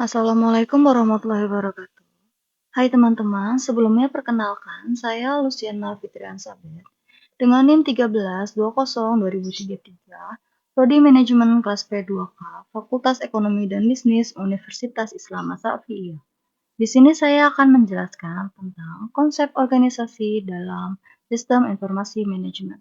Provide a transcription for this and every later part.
Assalamualaikum warahmatullahi wabarakatuh. Hai teman-teman, sebelumnya perkenalkan, saya Luciana Fitrian Sabet dengan NIM 13202023, Prodi Manajemen kelas P2K, Fakultas Ekonomi dan Bisnis Universitas Islam Asy-Syafi'iyah. Di sini saya akan menjelaskan tentang konsep organisasi dalam sistem informasi manajemen.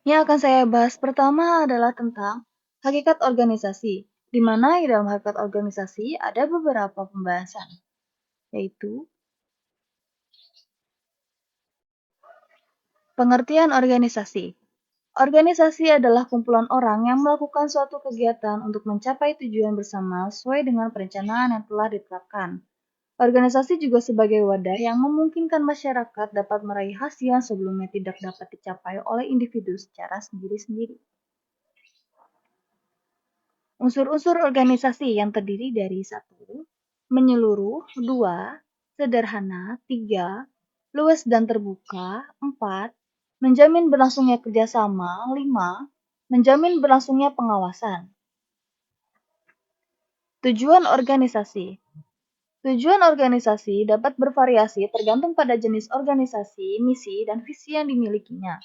Yang akan saya bahas pertama adalah tentang hakikat organisasi, di mana di dalam hakikat organisasi ada beberapa pembahasan, yaitu pengertian organisasi. Organisasi adalah kumpulan orang yang melakukan suatu kegiatan untuk mencapai tujuan bersama sesuai dengan perencanaan yang telah ditetapkan. Organisasi juga sebagai wadah yang memungkinkan masyarakat dapat meraih hasil yang sebelumnya tidak dapat dicapai oleh individu secara sendiri-sendiri. Unsur-unsur organisasi yang terdiri dari 1. Menyeluruh, 2. Sederhana, 3. Luas dan terbuka, 4. Menjamin berlangsungnya kerjasama, 5. Menjamin berlangsungnya pengawasan. Tujuan organisasi. Tujuan organisasi dapat bervariasi tergantung pada jenis organisasi, misi, dan visi yang dimilikinya.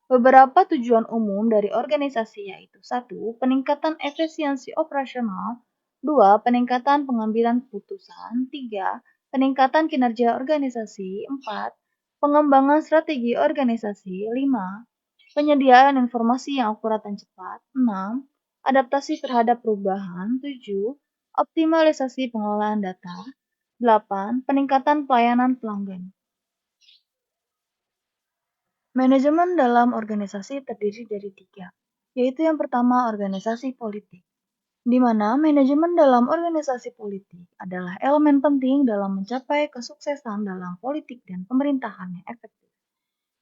Beberapa tujuan umum dari organisasi yaitu 1. Peningkatan efisiensi operasional, 2. Peningkatan pengambilan keputusan, 3. Peningkatan kinerja organisasi, 4. Pengembangan strategi organisasi, 5. Penyediaan informasi yang akurat dan cepat, 6. Adaptasi terhadap perubahan, 7. Optimalisasi pengelolaan data, 8. Peningkatan pelayanan pelanggan. Manajemen dalam organisasi terdiri dari 3, yaitu yang pertama organisasi politik, di mana manajemen dalam organisasi politik adalah elemen penting dalam mencapai kesuksesan dalam politik dan pemerintahan yang efektif.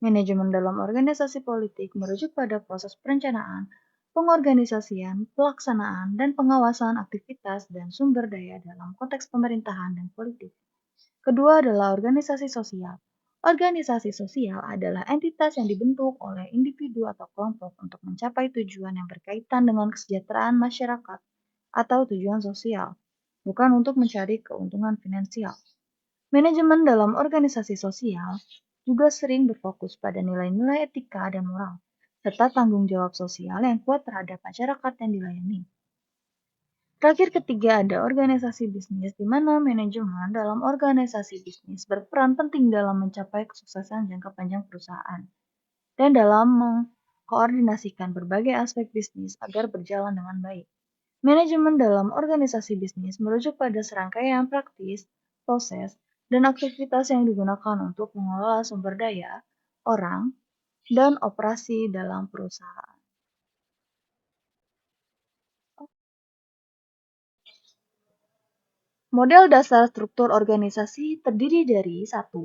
Manajemen dalam organisasi politik merujuk pada proses perencanaan, pengorganisasian, pelaksanaan, dan pengawasan aktivitas dan sumber daya dalam konteks pemerintahan dan politik. Kedua adalah organisasi sosial. Organisasi sosial adalah entitas yang dibentuk oleh individu atau kelompok untuk mencapai tujuan yang berkaitan dengan kesejahteraan masyarakat atau tujuan sosial, bukan untuk mencari keuntungan finansial. Manajemen dalam organisasi sosial juga sering berfokus pada nilai-nilai etika dan moral, serta tanggung jawab sosial yang kuat terhadap masyarakat yang dilayani. Terakhir ketiga ada organisasi bisnis, di mana manajemen dalam organisasi bisnis berperan penting dalam mencapai kesuksesan jangka panjang perusahaan dan dalam mengkoordinasikan berbagai aspek bisnis agar berjalan dengan baik. Manajemen dalam organisasi bisnis merujuk pada serangkaian praktis, proses, dan aktivitas yang digunakan untuk mengelola sumber daya, orang, dan operasi dalam perusahaan. Model dasar struktur organisasi terdiri dari 1.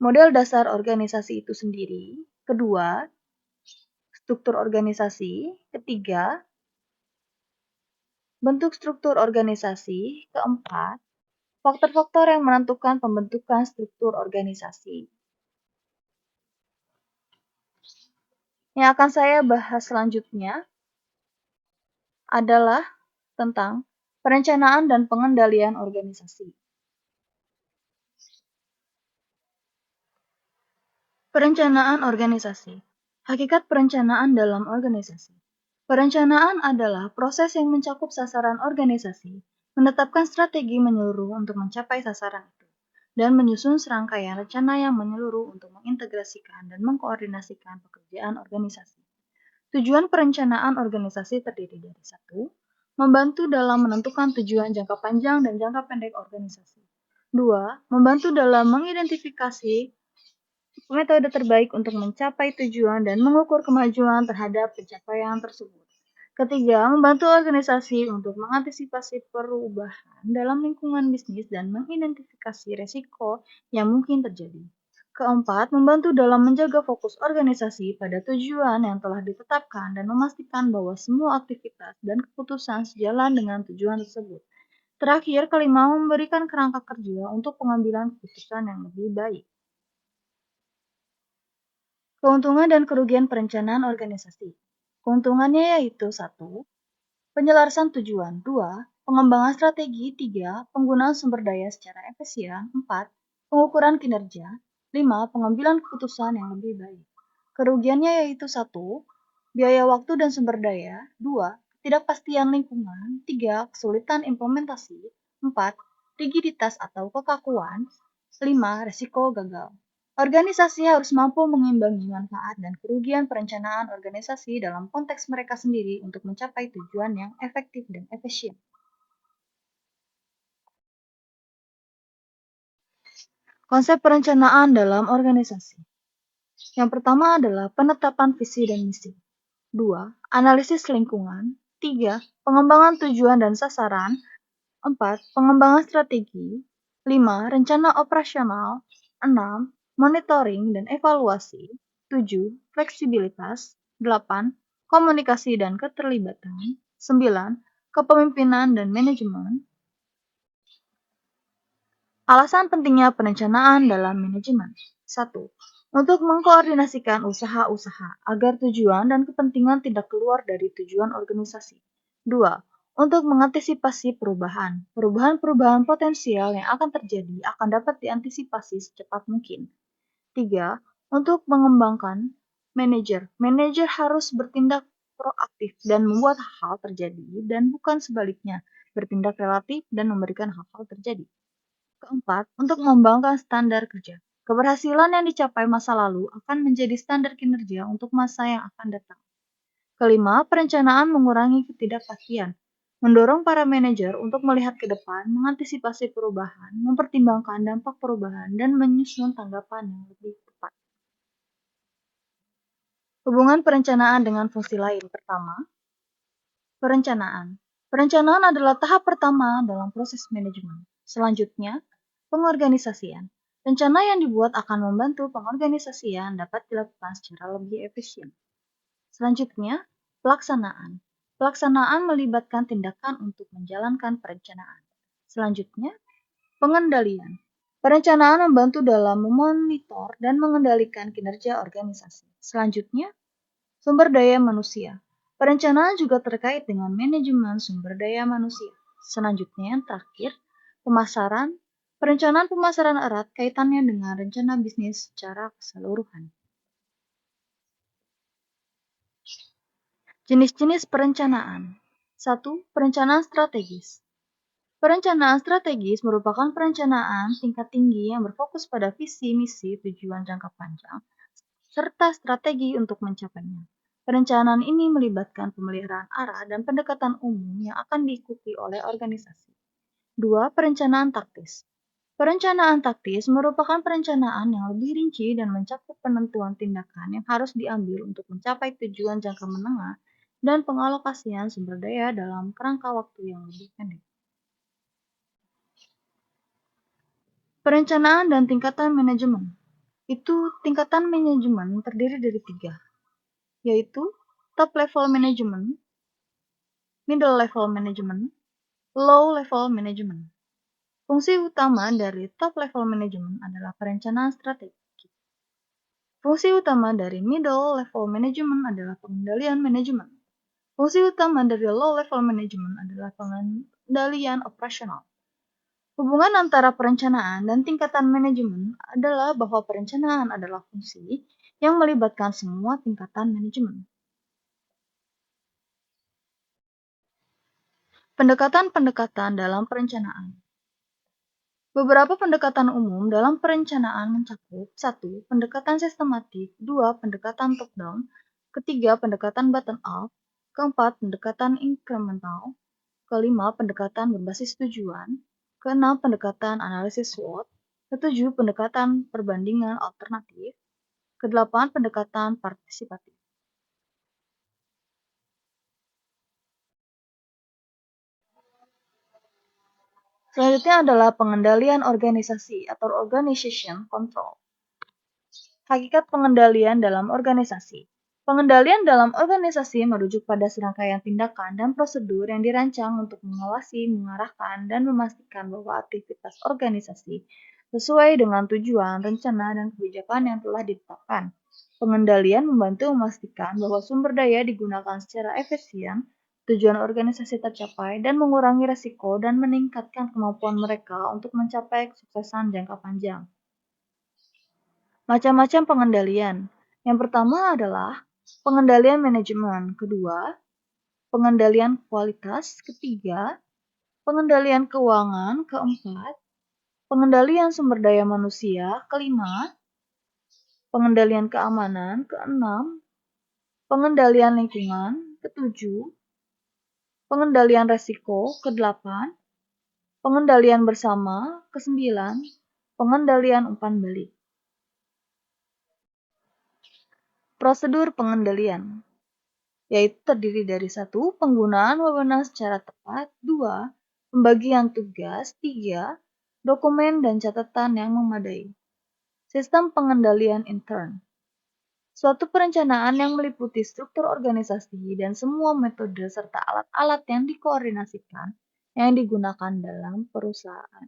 Model dasar organisasi itu sendiri, kedua, struktur organisasi, ketiga, bentuk struktur organisasi, keempat, faktor-faktor yang menentukan pembentukan struktur organisasi. Yang akan saya bahas selanjutnya adalah tentang perencanaan dan pengendalian organisasi. Perencanaan organisasi. Hakikat perencanaan dalam organisasi. Perencanaan adalah proses yang mencakup sasaran organisasi, menetapkan strategi menyeluruh untuk mencapai sasaran itu, dan menyusun serangkaian rencana yang menyeluruh untuk mengintegrasikan dan mengkoordinasikan pekerjaan organisasi. Tujuan perencanaan organisasi terdiri dari 1. Membantu dalam menentukan tujuan jangka panjang dan jangka pendek organisasi. 2. Membantu dalam mengidentifikasi metode terbaik untuk mencapai tujuan dan mengukur kemajuan terhadap pencapaian tersebut. Ketiga, membantu organisasi untuk mengantisipasi perubahan dalam lingkungan bisnis dan mengidentifikasi resiko yang mungkin terjadi. Keempat, membantu dalam menjaga fokus organisasi pada tujuan yang telah ditetapkan dan memastikan bahwa semua aktivitas dan keputusan sejalan dengan tujuan tersebut. Terakhir, kelima, memberikan kerangka kerja untuk pengambilan keputusan yang lebih baik. Keuntungan dan kerugian perencanaan organisasi. Keuntungannya yaitu 1. Penyelarasan tujuan. 2. Pengembangan strategi. 3. Penggunaan sumber daya secara efisien. 4. Pengukuran kinerja. 5. Pengambilan keputusan yang lebih baik. Kerugiannya yaitu 1. Biaya waktu dan sumber daya. 2. Ketidakpastian lingkungan. 3. Kesulitan implementasi. 4. Rigiditas atau kekakuan. 5. Resiko gagal. Organisasi harus mampu mengimbangi manfaat dan kerugian perencanaan organisasi dalam konteks mereka sendiri untuk mencapai tujuan yang efektif dan efisien. Konsep perencanaan dalam organisasi. Yang pertama adalah penetapan visi dan misi. 2. Analisis lingkungan. 3. Pengembangan tujuan dan sasaran. 4. Pengembangan strategi. 5. Rencana operasional. 6. Monitoring dan evaluasi. 7. Fleksibilitas. 8. Komunikasi dan keterlibatan. 9. Kepemimpinan dan manajemen. Alasan pentingnya perencanaan dalam manajemen. 1. Untuk mengkoordinasikan usaha-usaha agar tujuan dan kepentingan tidak keluar dari tujuan organisasi. 2. Untuk mengantisipasi perubahan potensial yang akan terjadi akan dapat diantisipasi secepat mungkin. 3. Untuk mengembangkan manajer. Manajer harus bertindak proaktif dan membuat hal terjadi dan bukan sebaliknya, bertindak relatif dan memberikan hal-hal terjadi. Keempat, untuk mengembangkan standar kerja. Keberhasilan yang dicapai masa lalu akan menjadi standar kinerja untuk masa yang akan datang. Kelima, perencanaan mengurangi ketidakpastian, mendorong para manajer untuk melihat ke depan, mengantisipasi perubahan, mempertimbangkan dampak perubahan, dan menyusun tanggapan yang lebih tepat. Hubungan perencanaan dengan fungsi lain. Pertama, perencanaan. Perencanaan adalah tahap pertama dalam proses manajemen. Selanjutnya, pengorganisasian. Rencana yang dibuat akan membantu pengorganisasian dapat dilakukan secara lebih efisien. Selanjutnya, pelaksanaan. Pelaksanaan melibatkan tindakan untuk menjalankan perencanaan. Selanjutnya, pengendalian. Perencanaan membantu dalam memonitor dan mengendalikan kinerja organisasi. Selanjutnya, sumber daya manusia. Perencanaan juga terkait dengan manajemen sumber daya manusia. Selanjutnya, yang terakhir, pemasaran. Perencanaan pemasaran erat kaitannya dengan rencana bisnis secara keseluruhan. Jenis-jenis perencanaan. 1. Perencanaan strategis. Perencanaan strategis merupakan perencanaan tingkat tinggi yang berfokus pada visi, misi, tujuan jangka panjang, serta strategi untuk mencapainya. Perencanaan ini melibatkan pemeliharaan arah dan pendekatan umum yang akan diikuti oleh organisasi. 2. Perencanaan taktis. Perencanaan taktis merupakan perencanaan yang lebih rinci dan mencakup penentuan tindakan yang harus diambil untuk mencapai tujuan jangka menengah dan pengalokasian sumber daya dalam kerangka waktu yang lebih pendek. Perencanaan dan tingkatan manajemen. Tingkatan manajemen terdiri dari 3, yaitu top level management, middle level management, low level management. Fungsi utama dari top level management adalah perencanaan strategi. Fungsi utama dari middle level management adalah pengendalian manajemen. Fungsi utama dari low level management adalah pengendalian operasional. Hubungan antara perencanaan dan tingkatan manajemen adalah bahwa perencanaan adalah fungsi yang melibatkan semua tingkatan manajemen. Pendekatan-pendekatan dalam perencanaan. Beberapa pendekatan umum dalam perencanaan mencakup 1. Pendekatan sistematik, 2. Pendekatan top-down, ketiga pendekatan bottom-up, keempat pendekatan incremental, kelima pendekatan berbasis tujuan, keenam pendekatan analisis SWOT, ketujuh pendekatan perbandingan alternatif, kedelapan pendekatan partisipatif. Selanjutnya adalah pengendalian organisasi atau organization control. Hakikat pengendalian dalam organisasi. Pengendalian dalam organisasi merujuk pada serangkaian tindakan dan prosedur yang dirancang untuk mengawasi, mengarahkan, dan memastikan bahwa aktivitas organisasi sesuai dengan tujuan, rencana, dan kebijakan yang telah ditetapkan. Pengendalian membantu memastikan bahwa sumber daya digunakan secara efisien, tujuan organisasi tercapai, dan mengurangi resiko dan meningkatkan kemampuan mereka untuk mencapai kesuksesan jangka panjang. Macam-macam pengendalian. Yang pertama adalah pengendalian manajemen, kedua, pengendalian kualitas, ketiga, pengendalian keuangan, keempat, pengendalian sumber daya manusia, kelima, pengendalian keamanan, keenam, pengendalian lingkungan, ketujuh, pengendalian resiko, kedelapan, pengendalian bersama, kesembilan, pengendalian umpan balik. Prosedur pengendalian, yaitu terdiri dari 1. Penggunaan wewenang secara tepat, 2. Pembagian tugas, 3. Dokumen dan catatan yang memadai. Sistem pengendalian intern, suatu perencanaan yang meliputi struktur organisasi dan semua metode serta alat-alat yang dikoordinasikan yang digunakan dalam perusahaan.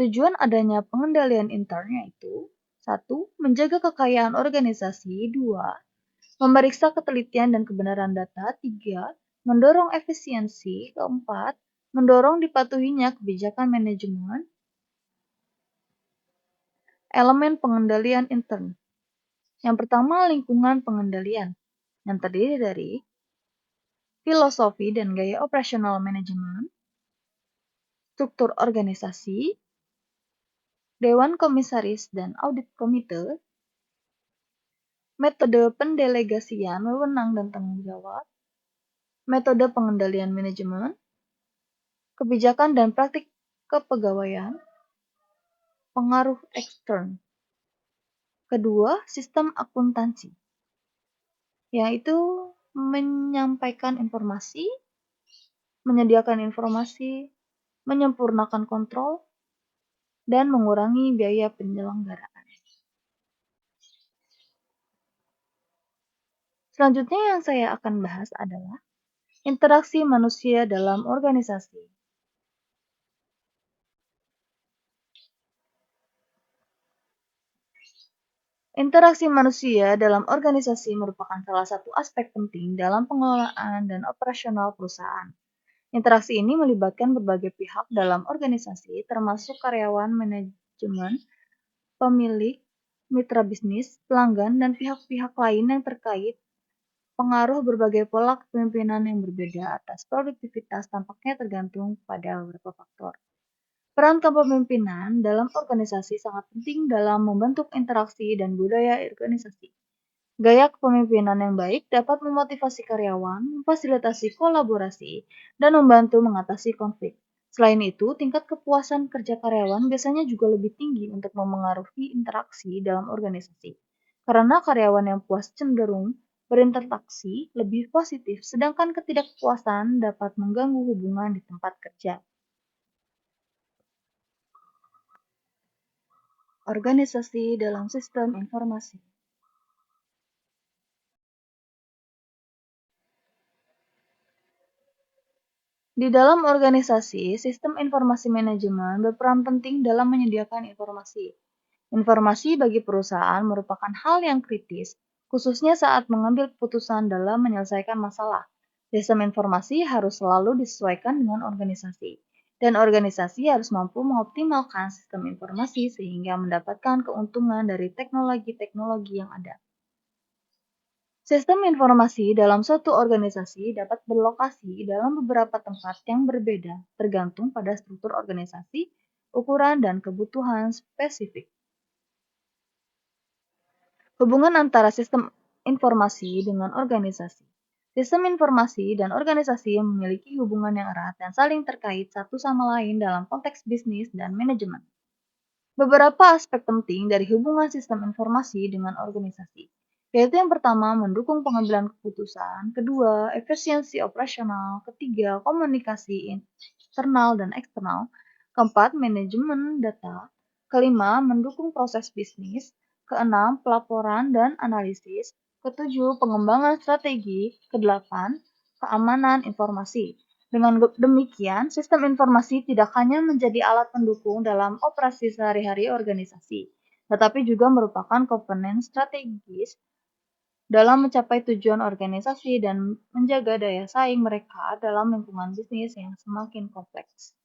Tujuan adanya pengendalian intern yaitu 1. Menjaga kekayaan organisasi, 2. Memeriksa ketelitian dan kebenaran data, 3. Mendorong efisiensi, keempat. Mendorong dipatuhinya kebijakan manajemen. Elemen pengendalian intern. Yang pertama, lingkungan pengendalian, yang terdiri dari filosofi dan gaya operasional manajemen, struktur organisasi, dewan komisaris dan audit komite, metode pendelegasian wewenang dan tanggung jawab, metode pengendalian manajemen, kebijakan dan praktik kepegawaian, pengaruh ekstern. Kedua, sistem akuntansi, yaitu menyampaikan informasi, menyediakan informasi, menyempurnakan kontrol, dan mengurangi biaya penyelenggaraan. Selanjutnya yang saya akan bahas adalah interaksi manusia dalam organisasi. Interaksi manusia dalam organisasi merupakan salah satu aspek penting dalam pengelolaan dan operasional perusahaan. Interaksi ini melibatkan berbagai pihak dalam organisasi, termasuk karyawan, manajemen, pemilik, mitra bisnis, pelanggan, dan pihak-pihak lain yang terkait. Pengaruh berbagai pola kepemimpinan yang berbeda atas produktivitas tampaknya tergantung pada beberapa faktor. Peran kepemimpinan dalam organisasi sangat penting dalam membentuk interaksi dan budaya organisasi. Gaya kepemimpinan yang baik dapat memotivasi karyawan, memfasilitasi kolaborasi, dan membantu mengatasi konflik. Selain itu, tingkat kepuasan kerja karyawan biasanya juga lebih tinggi untuk memengaruhi interaksi dalam organisasi. Karena karyawan yang puas cenderung berinteraksi lebih positif, sedangkan ketidakpuasan dapat mengganggu hubungan di tempat kerja. Organisasi dalam sistem informasi. Di dalam organisasi, sistem informasi manajemen berperan penting dalam menyediakan informasi. Informasi bagi perusahaan merupakan hal yang kritis, khususnya saat mengambil keputusan dalam menyelesaikan masalah. Sistem informasi harus selalu disesuaikan dengan organisasi, dan organisasi harus mampu mengoptimalkan sistem informasi sehingga mendapatkan keuntungan dari teknologi-teknologi yang ada. Sistem informasi dalam suatu organisasi dapat berlokasi dalam beberapa tempat yang berbeda, tergantung pada struktur organisasi, ukuran, dan kebutuhan spesifik. Hubungan antara sistem informasi dengan organisasi. Sistem informasi dan organisasi memiliki hubungan yang erat dan saling terkait satu sama lain dalam konteks bisnis dan manajemen. Beberapa aspek penting dari hubungan sistem informasi dengan organisasi, yaitu yang pertama, mendukung pengambilan keputusan, kedua, efisiensi operasional, ketiga, komunikasi internal dan eksternal, keempat, manajemen data, kelima, mendukung proses bisnis, keenam, pelaporan dan analisis, ketujuh, pengembangan strategi, kedelapan, keamanan informasi. Dengan demikian, sistem informasi tidak hanya menjadi alat pendukung dalam operasi sehari-hari organisasi, tetapi juga merupakan komponen strategis dalam mencapai tujuan organisasi dan menjaga daya saing mereka dalam lingkungan bisnis yang semakin kompleks.